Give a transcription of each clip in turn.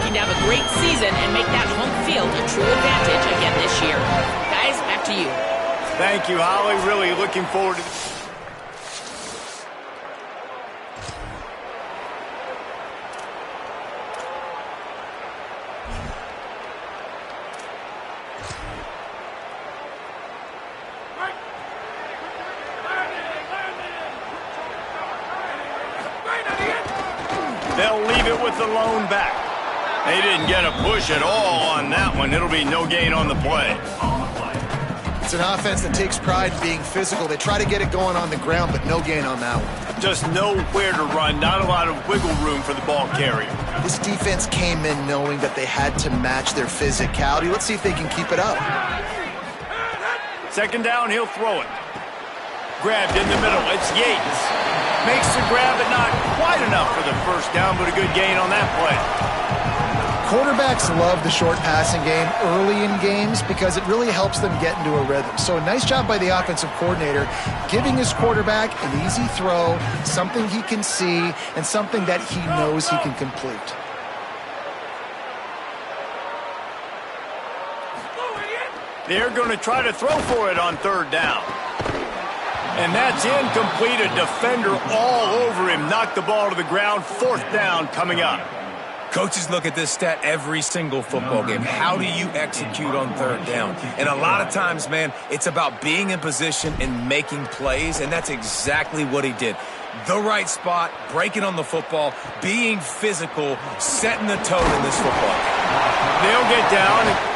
looking to have a great season and make that home field a true advantage again this year. Guys, back to you. Thank you, Holly. Really looking forward to They'll leave it with the lone back. They didn't get a push at all on that one. It'll be no gain on the play. It's an offense that takes pride in being physical. They try to get it going on the ground, but no gain on that one. Just nowhere to run. Not a lot of wiggle room for the ball carrier. This defense came in knowing that they had to match their physicality. Let's see if they can keep it up. Second down, he'll throw it. Grabbed in the middle. It's Yates. Makes the grab, but not quite enough for the first down, but a good gain on that play. Quarterbacks love the short passing game early in games because it really helps them get into a rhythm. So a nice job by the offensive coordinator giving his quarterback an easy throw, something he can see, and something that he knows he can complete. They're going to try to throw for it on third down. And that's incomplete. A defender all over him. Knocked the ball to the ground. Fourth down coming up. Coaches look at this stat every single football game. How do you execute on third down? And a lot of times, man, it's about being in position and making plays, and that's exactly what he did. The right spot, breaking on the football, being physical, setting the tone in this football game. They'll get down.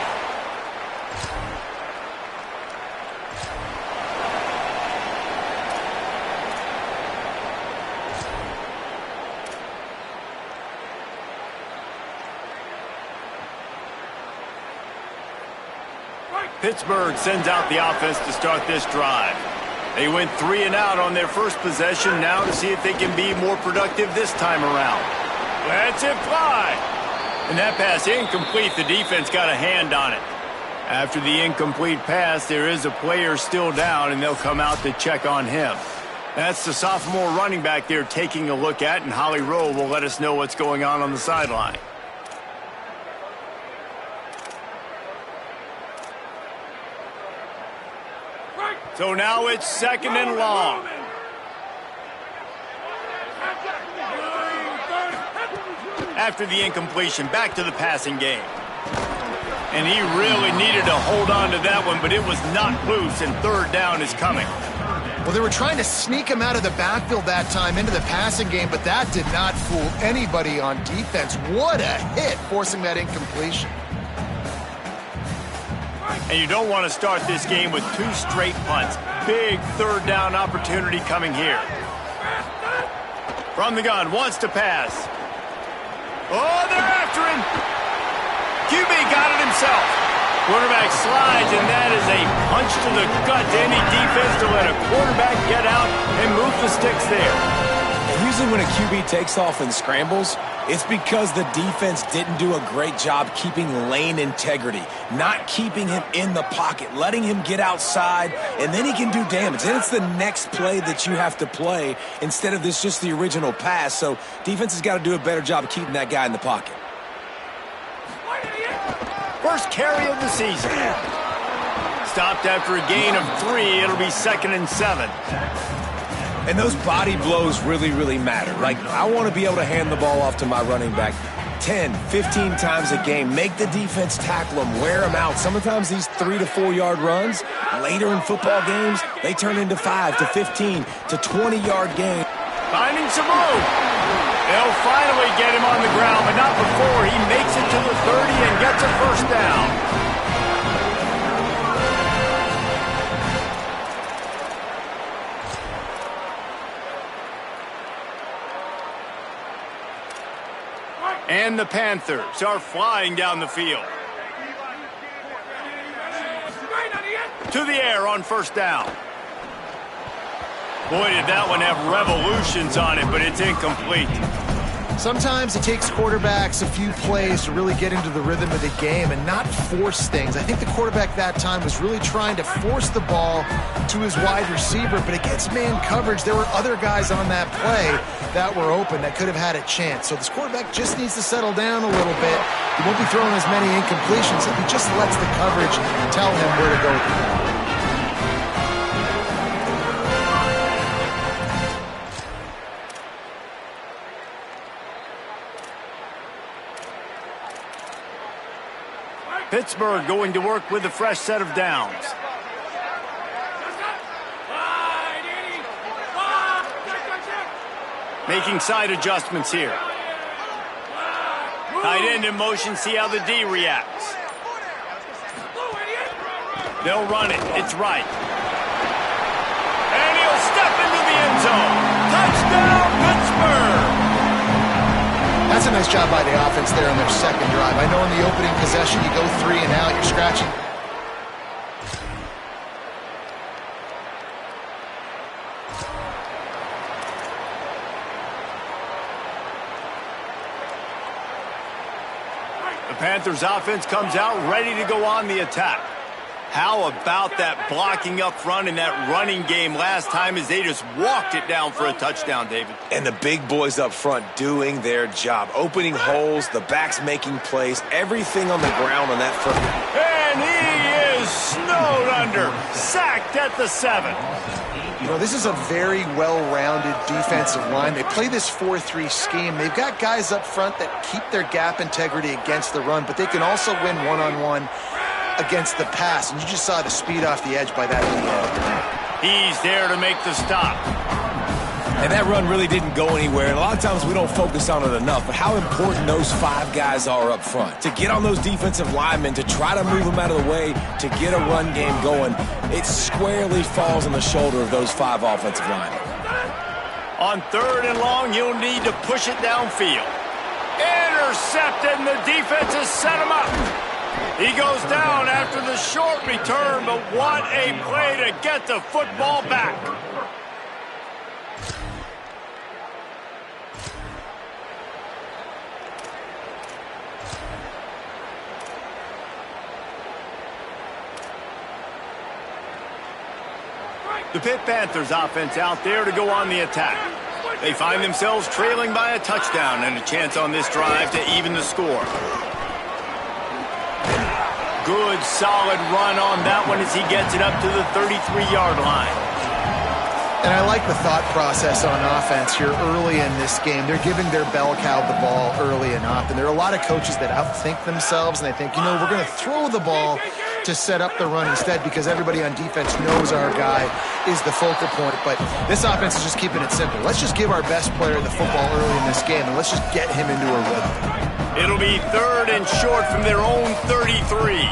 Pittsburgh sends out the offense to start this drive. They went 3 and out on their first possession, now to see if they can be more productive this time around. Let's it fly. And that pass incomplete. The defense got a hand on it. After the incomplete pass, there is a player still down, and they'll come out to check on him. That's the sophomore running back they're taking a look at, and Holly Rowe will let us know what's going on the sideline. So now it's second and long. After the incompletion, back to the passing game. And he really needed to hold on to that one, but it was not loose, and third down is coming. Well, they were trying to sneak him out of the backfield that time into the passing game, but that did not fool anybody on defense. What a hit, forcing that incompletion. And you don't want to start this game with 2 straight punts. Big third down opportunity coming here. From the gun, wants to pass. Oh, they're after him. QB got it himself. Quarterback slides, and that is a punch to the gut to any defense to let a quarterback get out and move the sticks there. And usually when a QB takes off and scrambles, it's because the defense didn't do a great job keeping lane integrity, not keeping him in the pocket, letting him get outside, and then he can do damage. Then it's the next play that you have to play instead of this just the original pass. So defense has got to do a better job of keeping that guy in the pocket. First carry of the season. Stopped after a gain of 3. It'll be second and 7. And those body blows really, really matter. Like, I want to be able to hand the ball off to my running back 10, 15 times a game. Make the defense tackle them, wear them out. Sometimes these 3 to 4 yard runs, later in football games, they turn into 5 to 15 to 20 yard games. Finding some room. They'll finally get him on the ground, but not before he makes it to the 30 and gets a first down. And the Panthers are flying down the field. To the air on first down. Boy, did that one have revolutions on it, but it's incomplete. Sometimes it takes quarterbacks a few plays to really get into the rhythm of the game and not force things. I think the quarterback that time was really trying to force the ball to his wide receiver, but against man coverage, there were other guys on that play that were open that could have had a chance. So this quarterback just needs to settle down a little bit. He won't be throwing as many incompletions if he just lets the coverage tell him where to go with the ball. Pittsburgh going to work with a fresh set of downs. Making side adjustments here. Tight end in motion, see how the D reacts. They'll run it, it's right. And he'll step into the end zone. Touchdown, Pittsburgh! That's a nice job by the offense there on their second drive. I know in the opening possession you go 3 and out, you're scratching. The Panthers offense comes out ready to go on the attack. How about that blocking up front in that running game last time as they just walked it down for a touchdown, David? And the big boys up front doing their job. Opening holes, the backs making plays, everything on the ground on that front. And he is snowed under, sacked at the 7. You know, this is a very well-rounded defensive line. They play this 4-3 scheme. They've got guys up front that keep their gap integrity against the run, but they can also win one-on-one against the pass, and you just saw the speed off the edge by that DN. He's there to make the stop. And that run really didn't go anywhere, and a lot of times we don't focus on it enough, but how important those 5 guys are up front. To get on those defensive linemen, to try to move them out of the way, to get a run game going, it squarely falls on the shoulder of those 5 offensive linemen. On 3rd and long, you'll need to push it downfield. Intercepted, and the defense has set him up. He goes down after the short return, but what a play to get the football back. The Pitt Panthers offense out there to go on the attack. They find themselves trailing by a touchdown and a chance on this drive to even the score. Good, solid run on that one as he gets it up to the 33-yard line. And I like the thought process on offense here early in this game. They're giving their bell cow the ball early and often. There are a lot of coaches that outthink themselves, and they think, you know, we're going to throw the ball to set up the run instead because everybody on defense knows our guy is the focal point. But this offense is just keeping it simple. Let's just give our best player the football early in this game, and let's just get him into a rhythm. It'll be 3rd and short from their own 33.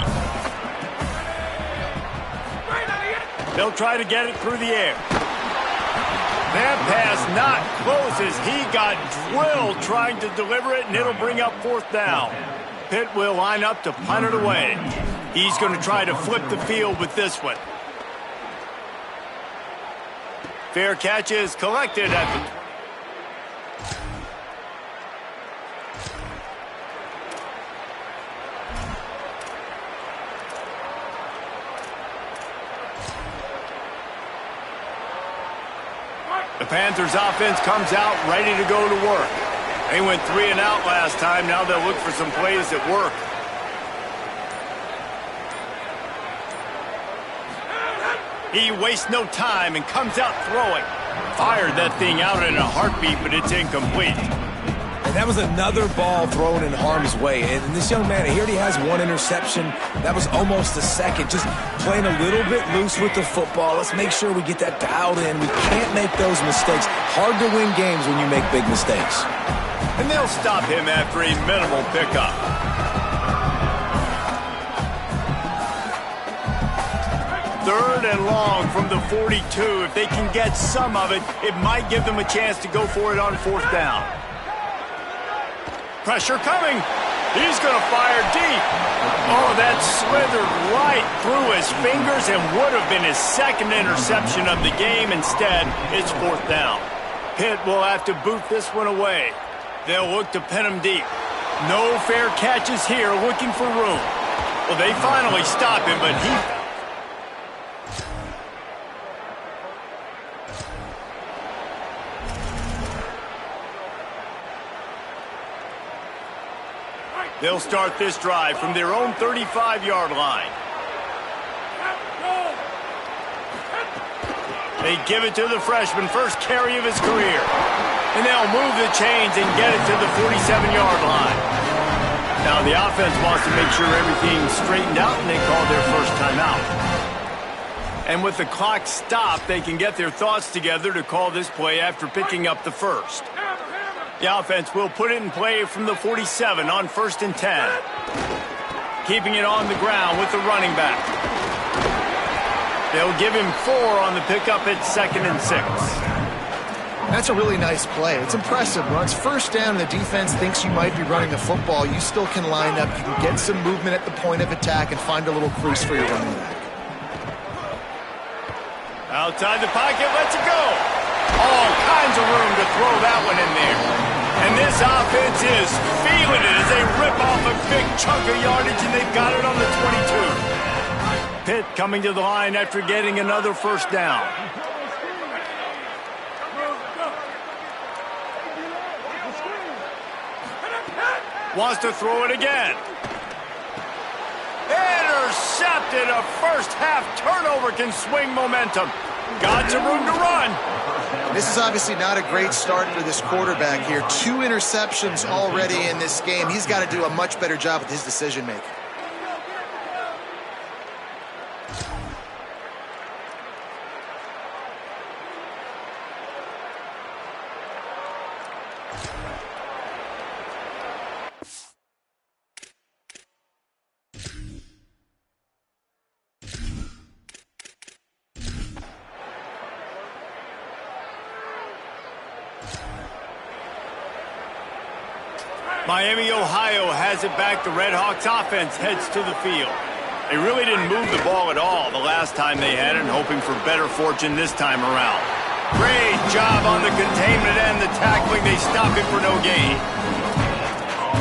They'll try to get it through the air. That pass not close as he got drilled trying to deliver it, and it'll bring up 4th down. Pitt will line up to punt it away. He's going to try to flip the field with this one. Fair catch is collected at the... The Panthers offense comes out ready to go to work. They went 3 and out last time. Now they'll look for some plays that work. He wastes no time and comes out throwing. Fired that thing out in a heartbeat, but it's incomplete. And that was another ball thrown in harm's way. And this young man, he already has 1 interception. That was almost a second. Just playing a little bit loose with the football. Let's make sure we get that dialed in. We can't make those mistakes. Hard to win games when you make big mistakes. And they'll stop him after a minimal pickup. Third and long from the 42. If they can get some of it, it might give them a chance to go for it on 4th down. Pressure coming. He's going to fire deep. Oh, that slithered right through his fingers and would have been his 2nd interception of the game. Instead, it's 4th down. Pitt will have to boot this one away. They'll look to pin him deep. No fair catches here, looking for room. Well, they finally stop him, but they'll start this drive from their own 35-yard line. They give it to the freshman, first carry of his career. And they'll move the chains and get it to the 47-yard line. Now the offense wants to make sure everything's straightened out, and they call their first timeout. And with the clock stopped, they can get their thoughts together to call this play after picking up the first. The offense will put it in play from the 47 on 1st and 10. Keeping it on the ground with the running back. They'll give him 4 on the pickup at 2nd and 6. That's a really nice play. It's impressive. When it's first down and the defense thinks you might be running the football, you still can line up. You can get some movement at the point of attack and find a little crease for your running back. Outside the pocket, lets it go. All kinds of room to throw that one in there. And this offense is feeling it as they rip off a big chunk of yardage, and they've got it on the 22. Pitt coming to the line after getting another first down. Wants to throw it again. Intercepted. A first-half turnover can swing momentum. Got some room to run. This is obviously not a great start for this quarterback here. 2 interceptions already in this game. He's got to do a much better job with his decision-making. Miami, Ohio has it back. The Red Hawks offense heads to the field. They really didn't move the ball at all the last time they had it, and hoping for better fortune this time around. Great job on the containment and the tackling. They stop him for no gain.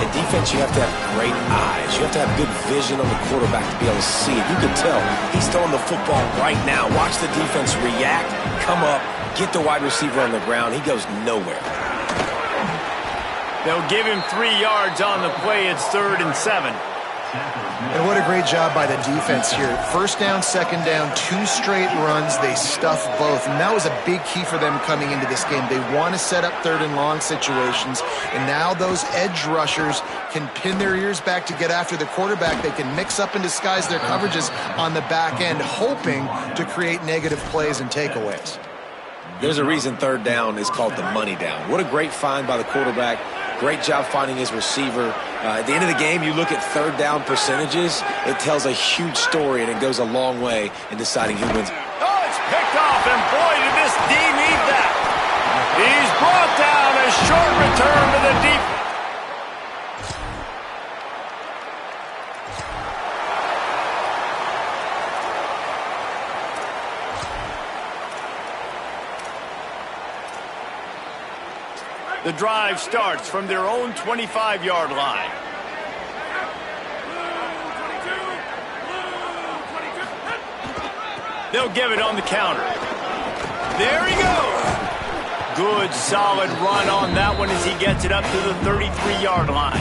In defense, you have to have great eyes. You have to have good vision on the quarterback to be able to see it. You can tell he's throwing the football right now. Watch the defense react, come up, get the wide receiver on the ground. He goes nowhere. They'll give him 3 yards on the play. It's 3rd and 7. And what a great job by the defense here. First down, second down, 2 straight runs. They stuff both. And that was a big key for them coming into this game. They want to set up 3rd and long situations. And now those edge rushers can pin their ears back to get after the quarterback. They can mix up and disguise their coverages on the back end, hoping to create negative plays and takeaways. There's a reason 3rd down is called the money down. What a great find by the quarterback. Great job finding his receiver. At the end of the game, you look at 3rd down percentages. It tells a huge story, and it goes a long way in deciding who wins. Oh, it's picked off, and boy, did this D need that. He's brought down. A short return to the deep. The drive starts from their own 25-yard line. They'll give it on the counter. There he goes. Good, solid run on that one as he gets it up to the 33-yard line.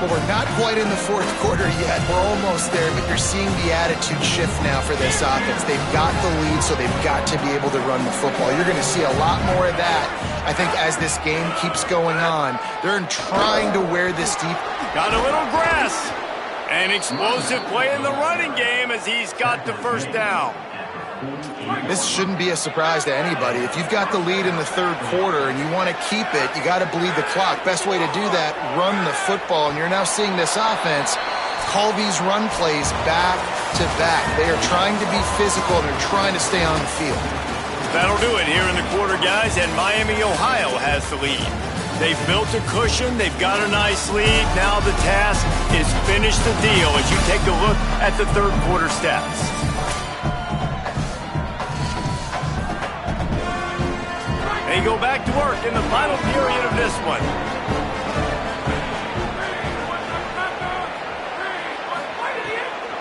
Well, we're not quite in the 4th quarter yet. We're almost there, but you're seeing the attitude shift now for this offense. They've got the lead, so they've got to be able to run the football. You're going to see a lot more of that, I think, as this game keeps going on. They're trying to wear this deep. Got a little grass. An explosive play in the running game as he's got the first down. This shouldn't be a surprise to anybody. If you've got the lead in the 3rd quarter and you want to keep it, you got to bleed the clock. Best way to do that, run the football. And you're now seeing this offense call these run plays back to back. They are trying to be physical, and they're trying to stay on the field. That'll do it here in the quarter, guys, and Miami, Ohio has the lead. They've built a cushion. They've got a nice lead. Now the task is finish the deal as you take a look at the 3rd quarter stats. They go back to work in the final period of this one.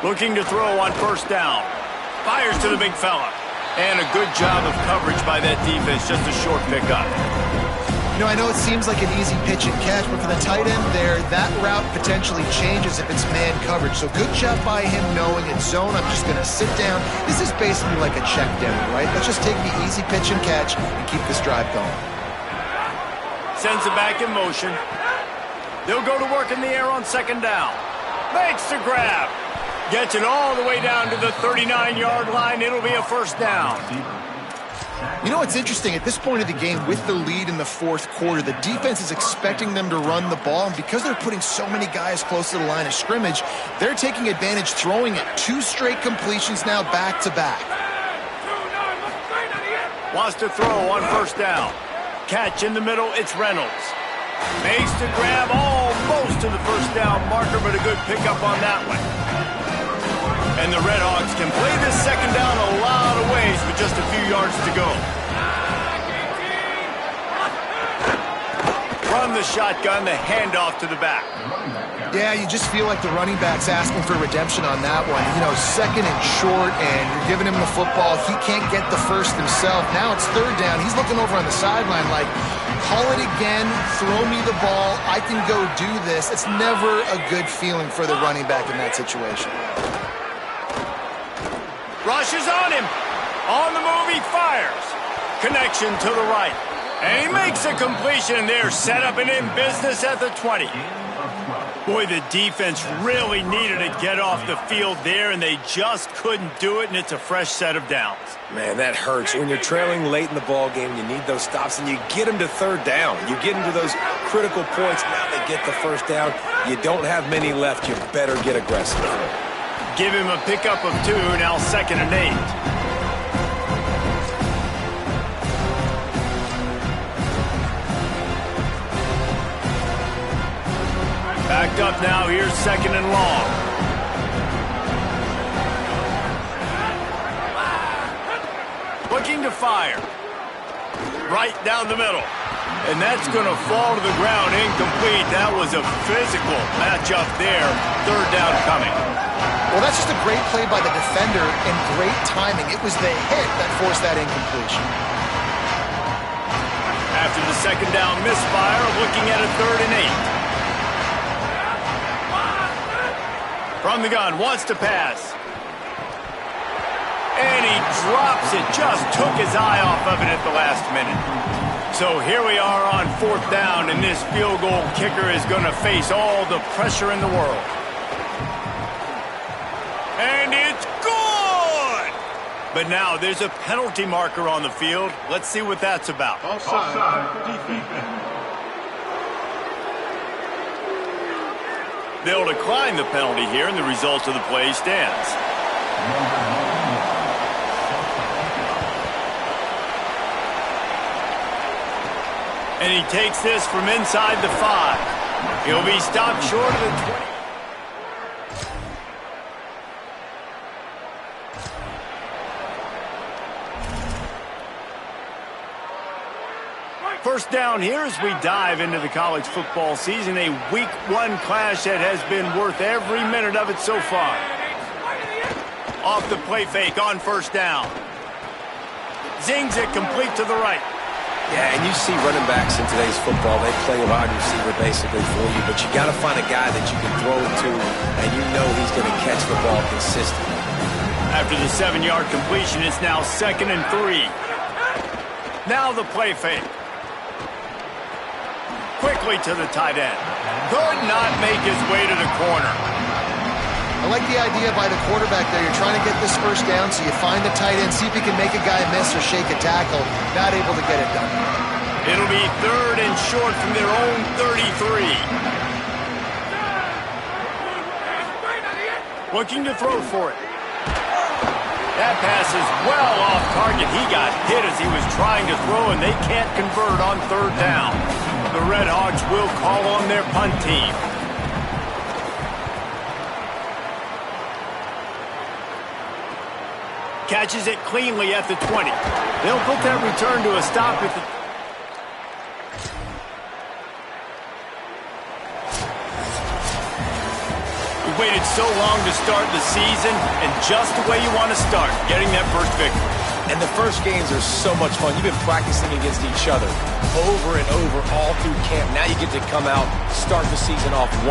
Looking to throw on first down. Fires to the big fella. And a good job of coverage by that defense, just a short pickup. You know, I know it seems like an easy pitch and catch, but for the tight end there, that route potentially changes if it's man coverage. So good job by him knowing it's zone. I'm just going to sit down. This is basically like a check down, right? Let's just take the easy pitch and catch and keep this drive going. Sends it back in motion. They'll go to work in the air on second down. Makes the grab. Gets it all the way down to the 39-yard line. It'll be a first down. You know what's interesting? At this point of the game, with the lead in the fourth quarter, the defense is expecting them to run the ball. And because they're putting so many guys close to the line of scrimmage, they're taking advantage, throwing it. 2 straight completions now back-to-back. Wants to throw on first down. Catch in the middle, it's Reynolds. Makes the grab almost to the first down marker, but a good pickup on that one. And the Redhawks can play this second down a lot of ways with just a few yards to go. Run the shotgun, the handoff to the back. Yeah, you just feel like the running back's asking for redemption on that one. You know, second and short, and you're giving him the football. He can't get the first himself. Now it's third down. He's looking over on the sideline like, call it again, throw me the ball, I can go do this. It's never a good feeling for the running back in that situation. Rushes on him. On the move, he fires. Connection to the right. And he makes a completion. They're set up and in business at the 20. Boy, the defense really needed to get off the field there, and they just couldn't do it, and it's a fresh set of downs. Man, that hurts. When you're trailing late in the ball game, you need those stops, and you get them to third down. You get into those critical points. Now they get the first down. You don't have many left. You better get aggressive. Give him a pickup of 2, now 2nd and 8. Backed up now, here's 2nd and long. Looking to fire. Right down the middle. And that's going to fall to the ground incomplete. That was a physical matchup there. Third down coming. Well, that's just a great play by the defender and great timing. It was the hit that forced that incompletion. After the second down misfire, looking at a 3rd and 8. From the gun, wants to pass. And he drops it, just took his eye off of it at the last minute. So here we are on 4th down, and this field goal kicker is going to face all the pressure in the world. And it's good! But now there's a penalty marker on the field. Let's see what that's about. Offside. Defense. They'll decline the penalty here, and the result of the play stands. And he takes this from inside the 5. He'll be stopped short of the 20. First down here as we dive into the college football season, a week 1 clash that has been worth every minute of it so far. Off the play fake on first down. Zings it complete to the right. Yeah, and you see running backs in today's football, they play a wide receiver basically for you, but you got to find a guy that you can throw it to, and you know he's going to catch the ball consistently. After the 7-yard completion, it's now 2nd and 3. Now the play fake. Quickly to the tight end. Could not make his way to the corner. I like the idea by the quarterback there. You're trying to get this first down, so you find the tight end, see if he can make a guy miss or shake a tackle. Not able to get it done. It'll be 3rd and short from their own 33. Looking to throw for it. That pass is well off target. He got hit as he was trying to throw, and they can't convert on 3rd down. The Redhawks will call on their punt team. Catches it cleanly at the 20. They'll put that return to a stop at the waited so long to start the season, and just the way you want to start, getting that first victory. And the first games are so much fun. You've been practicing against each other over and over all through camp. Now you get to come out, start the season off